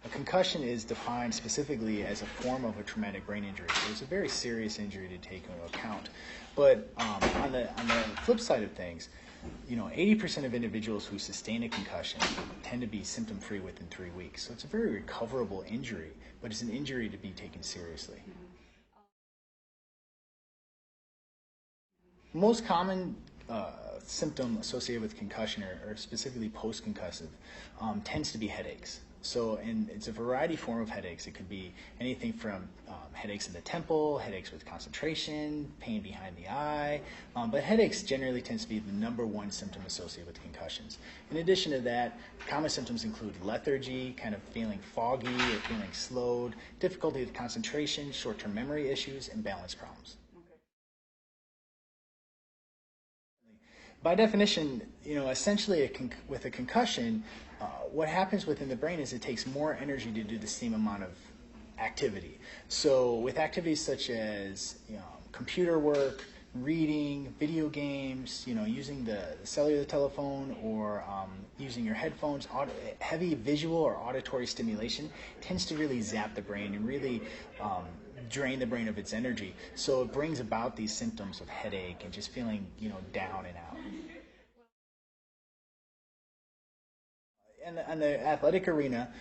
A concussion is defined specifically as a form of a traumatic brain injury. So it's a very serious injury to take into account. But on the flip side of things, 80% of individuals who sustain a concussion tend to be symptom-free within 3 weeks. So it's a very recoverable injury, but it's an injury to be taken seriously. Most common symptom associated with concussion, or specifically post-concussive, tends to be headaches. So, and it's a variety form of headaches. It could be anything from headaches in the temple, headaches with concentration, pain behind the eye, but headaches generally tends to be the #1 symptom associated with concussions. In addition to that, common symptoms include lethargy, kind of feeling foggy or feeling slowed, difficulty with concentration, short-term memory issues, and balance problems. By definition, essentially with a concussion, what happens within the brain is it takes more energy to do the same amount of activity. So with activities such as computer work, reading, video games, using the cellular telephone, or using your headphones, heavy visual or auditory stimulation tends to really zap the brain and really drain the brain of its energy. So it brings about these symptoms of headache and just feeling, down and out. In the athletic arena,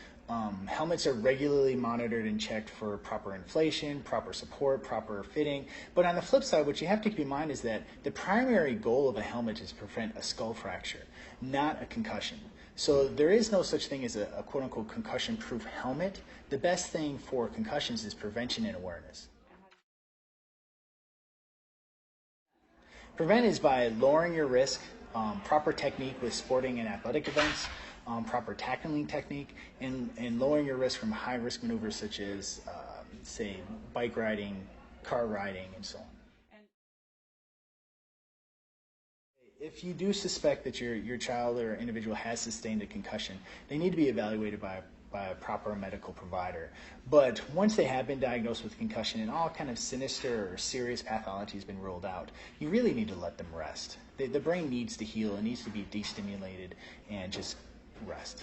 helmets are regularly monitored and checked for proper inflation, proper support, proper fitting. But on the flip side, what you have to keep in mind is that the primary goal of a helmet is to prevent a skull fracture, not a concussion. So there is no such thing as a quote-unquote concussion-proof helmet. The best thing for concussions is prevention and awareness. Prevent is by lowering your risk, proper technique with sporting and athletic events, proper tackling technique, and lowering your risk from high-risk maneuvers such as, say, bike riding, car riding, and so on. If you do suspect that your child or individual has sustained a concussion, they need to be evaluated by a proper medical provider. But once they have been diagnosed with concussion and all kind of sinister or serious pathology has been ruled out, you really need to let them rest. The brain needs to heal. It needs to be destimulated and just rest.